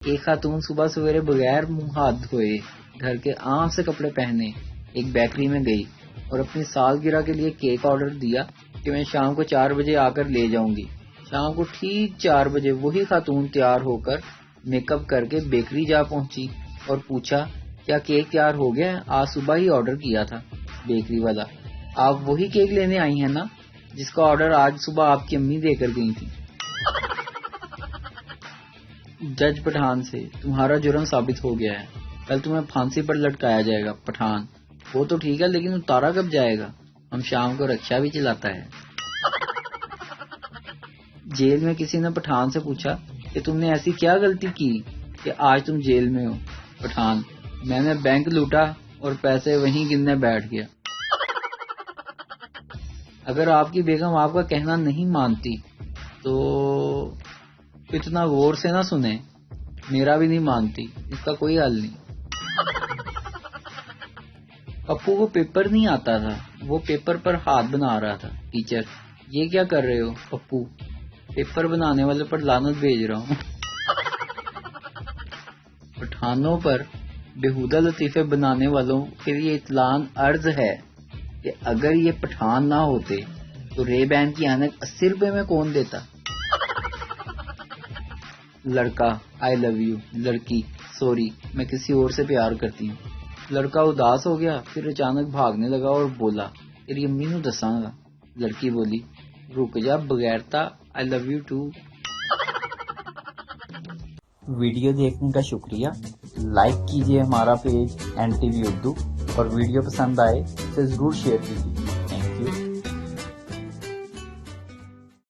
ایک خاتون صبح سویرے بغیر منہ ہاتھ دھوئے گھر کے عام سے کپڑے پہنے ایک بیکری میں گئی اور اپنی سالگرہ کے لیے کیک آرڈر دیا کہ میں شام کو 4 بجے آ کر لے جاؤں گی۔ شام کو ٹھیک 4 بجے وہی خاتون تیار ہو کر میک اپ کر کے بیکری جا پہنچی اور پوچھا کیا کیک تیار ہو گیا ہے؟ آج صبح ہی آرڈر کیا تھا۔ بیکری والا: آپ وہی کیک لینے آئی ہیں نا جس کا آرڈر آج صبح آپ کی امی دے کر گئی تھی۔ جج پٹھان سے: تمہارا جرم ثابت ہو گیا ہے، کل تمہیں پھانسی پر لٹکایا جائے گا۔ پٹھان: وہ تو ٹھیک ہے لیکن اتارا کب جائے گا؟ ہم شام کو رکشا بھی چلاتا ہے۔ جیل میں کسی نے پٹھان سے پوچھا کہ تم نے ایسی کیا غلطی کی کہ آج تم جیل میں ہو؟ پٹھان: میں نے بینک لوٹا اور پیسے وہیں گننے بیٹھ گیا۔ اگر آپ کی بیگم آپ کا کہنا نہیں مانتی تو اتنا غور سے نہ سنیں، میرا بھی نہیں مانتی، اس کا کوئی حل نہیں۔ پپو کو پیپر نہیں آتا تھا، وہ پیپر پر ہاتھ بنا رہا تھا۔ ٹیچر: یہ کیا کر رہے ہو؟ پپو: پیپر بنانے والے پر لعنت بھیج رہا ہوں۔ پٹھانوں پر بیہودہ لطیفے بنانے والوں کے لیے اطلاع عرض ہے کہ اگر یہ پٹھان نہ ہوتے تو رے بین کی اینک 80 روپے میں کون دیتا؟ لڑکا: آئی لو یو۔ لڑکی: سوری، میں کسی اور سے پیار کرتی ہوں۔ لڑکا اداس ہو گیا، پھر اچانک بھاگنے لگا اور بولا تیری امی نو دساں گا۔ لڑکی بولی رک جا بغیرتا، آئی لو یو ٹو۔ ویڈیو دیکھنے کا شکریہ۔ لائک کیجیے ہمارا پیج NTV اردو اور ویڈیو پسند آئے اسے ضرور شیئر کیجیے۔